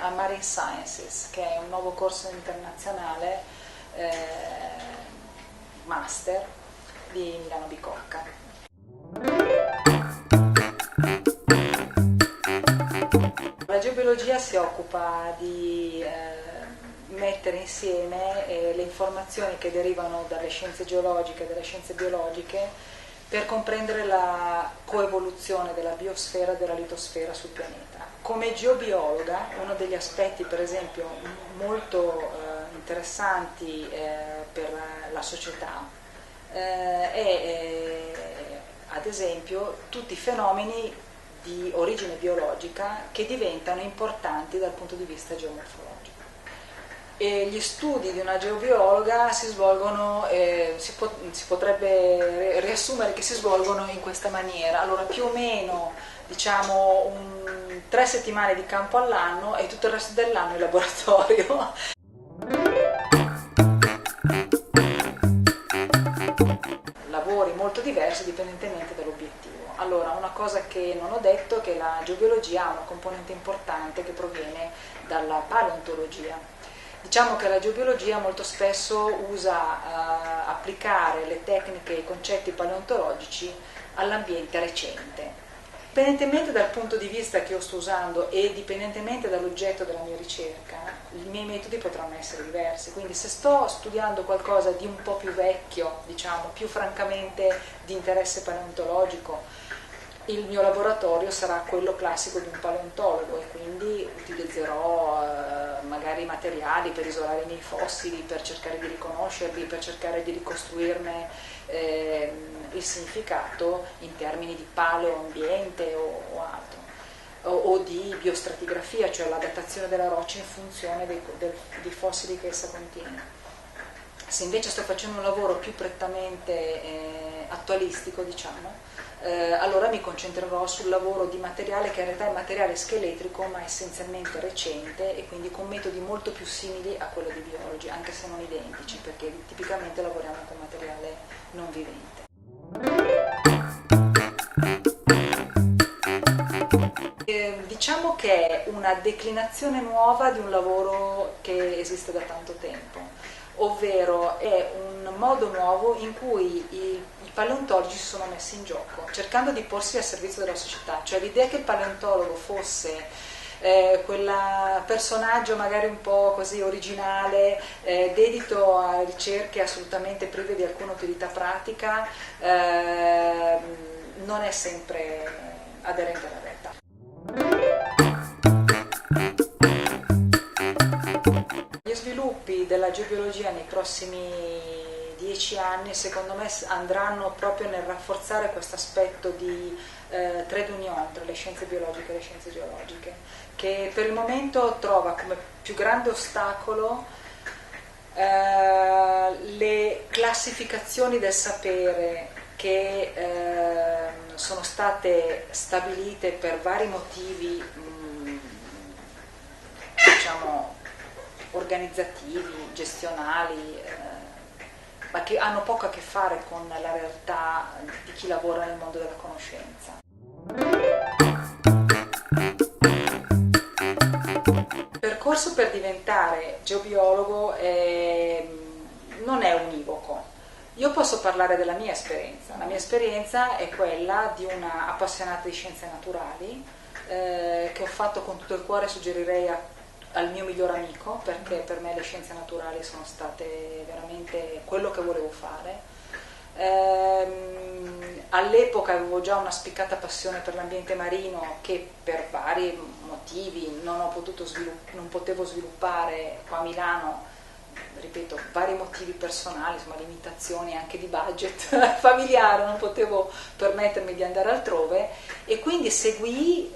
a Marine Sciences, che è un nuovo corso internazionale master di Milano Bicocca. La geobiologia si occupa di mettere insieme le informazioni che derivano dalle scienze geologiche e dalle scienze biologiche per comprendere la coevoluzione della biosfera e della litosfera sul pianeta. Come geobiologa, uno degli aspetti, per esempio, molto interessanti per la società è, ad esempio, tutti i fenomeni di origine biologica che diventano importanti dal punto di vista geomorfologico. E gli studi di una geobiologa si svolgono, si potrebbe riassumere che si svolgono in questa maniera. Allora, più o meno, diciamo, 3 settimane di campo all'anno e tutto il resto dell'anno in laboratorio. Lavori molto diversi dipendentemente dall'obiettivo. Allora, una cosa che non ho detto è che la geobiologia ha una componente importante che proviene dalla paleontologia. Diciamo che la geobiologia molto spesso usa applicare le tecniche e i concetti paleontologici all'ambiente recente. Dipendentemente dal punto di vista che io sto usando e dipendentemente dall'oggetto della mia ricerca, i miei metodi potranno essere diversi. Quindi se sto studiando qualcosa di un po' più vecchio, diciamo, più francamente di interesse paleontologico, il mio laboratorio sarà quello classico di un paleontologo e quindi utilizzerò magari materiali per isolare i miei fossili, per cercare di riconoscerli, per cercare di ricostruirne il significato in termini di paleoambiente o altro, o di biostratigrafia, cioè la datazione della roccia in funzione dei fossili che essa contiene. Se invece sto facendo un lavoro più prettamente attualistico, diciamo, allora mi concentrerò sul lavoro di materiale che in realtà è materiale scheletrico ma essenzialmente recente e quindi con metodi molto più simili a quello di biologi, anche se non identici, perché tipicamente lavoriamo con materiale non vivente. Diciamo che è una declinazione nuova di un lavoro che esiste da tanto tempo, ovvero è un modo nuovo in cui i paleontologi si sono messi in gioco, cercando di porsi al servizio della società, cioè l'idea che il paleontologo fosse quel personaggio magari un po' così originale, dedito a ricerche assolutamente prive di alcuna utilità pratica, non è sempre aderente alla realtà. Gli sviluppi della geobiologia nei prossimi 10 anni secondo me andranno proprio nel rafforzare questo aspetto di trade union tra le scienze biologiche e le scienze geologiche, che per il momento trova come più grande ostacolo le classificazioni del sapere che sono state stabilite per vari motivi diciamo organizzativi, gestionali, ma che hanno poco a che fare con la realtà di chi lavora nel mondo della conoscenza. Il percorso per diventare geobiologo non è univoco. Io posso parlare della mia esperienza. La mia esperienza è quella di una appassionata di scienze naturali che ho fatto con tutto il cuore, suggerirei al mio miglior amico, perché per me le scienze naturali sono state veramente quello che volevo fare. All'epoca avevo già una spiccata passione per l'ambiente marino che per vari motivi non potevo sviluppare qua a Milano, ripeto, vari motivi personali, insomma limitazioni anche di budget familiare, non potevo permettermi di andare altrove e quindi seguii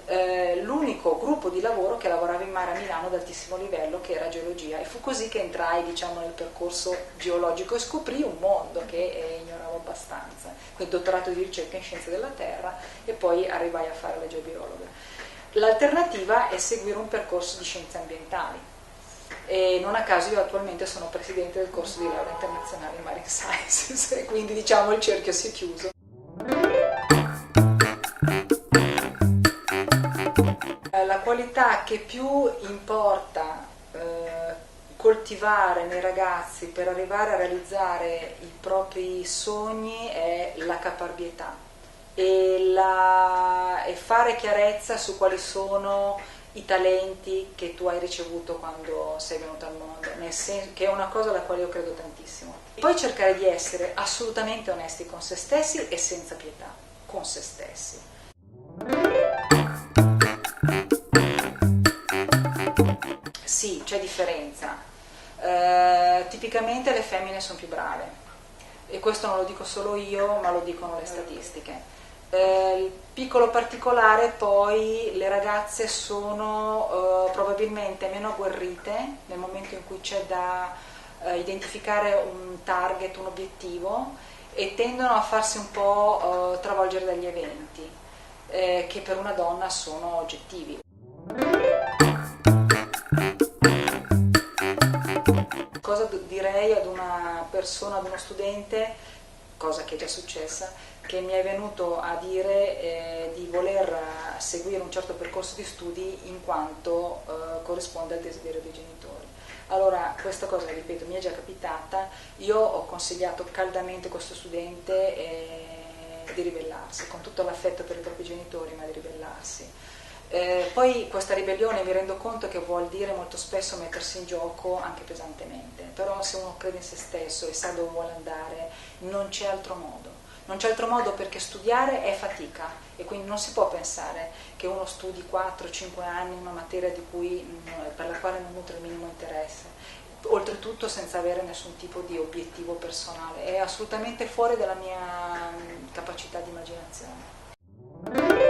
l'unico gruppo di lavoro che lavorava in mare a Milano ad altissimo livello, che era geologia, e fu così che entrai, diciamo, nel percorso geologico e scoprì un mondo che ignoravo abbastanza, quindi dottorato di ricerca in scienze della terra e poi arrivai a fare la geobiologa. L'alternativa è seguire un percorso di scienze ambientali. E non a caso io attualmente sono presidente del corso di laurea internazionale in Marine Sciences e quindi diciamo il cerchio si è chiuso. La qualità che più importa coltivare nei ragazzi per arrivare a realizzare i propri sogni è la caparbietà e fare chiarezza su quali sono i talenti che tu hai ricevuto quando sei venuto al mondo, che è una cosa alla quale io credo tantissimo. Poi cercare di essere assolutamente onesti con se stessi e senza pietà con se stessi. Sì, c'è differenza. Tipicamente le femmine sono più brave, e questo non lo dico solo io, ma lo dicono le statistiche. Il piccolo particolare, poi le ragazze sono probabilmente meno agguerrite nel momento in cui c'è da identificare un target, un obiettivo, e tendono a farsi un po' travolgere dagli eventi che per una donna sono oggettivi. Cosa direi ad una persona, ad uno studente, cosa che è già successa, che mi è venuto a dire di voler seguire un certo percorso di studi in quanto corrisponde al desiderio dei genitori. Allora, questa cosa, ripeto, mi è già capitata. Io ho consigliato caldamente a questo studente di ribellarsi, con tutto l'affetto per i propri genitori, ma di ribellarsi. Poi questa ribellione mi rendo conto che vuol dire molto spesso mettersi in gioco anche pesantemente, però se uno crede in se stesso e sa dove vuole andare, non c'è altro modo. Non c'è altro modo, perché studiare è fatica, e quindi non si può pensare che uno studi 4-5 anni una materia per la quale non nutre il minimo interesse, oltretutto senza avere nessun tipo di obiettivo personale. È assolutamente fuori dalla mia capacità di immaginazione.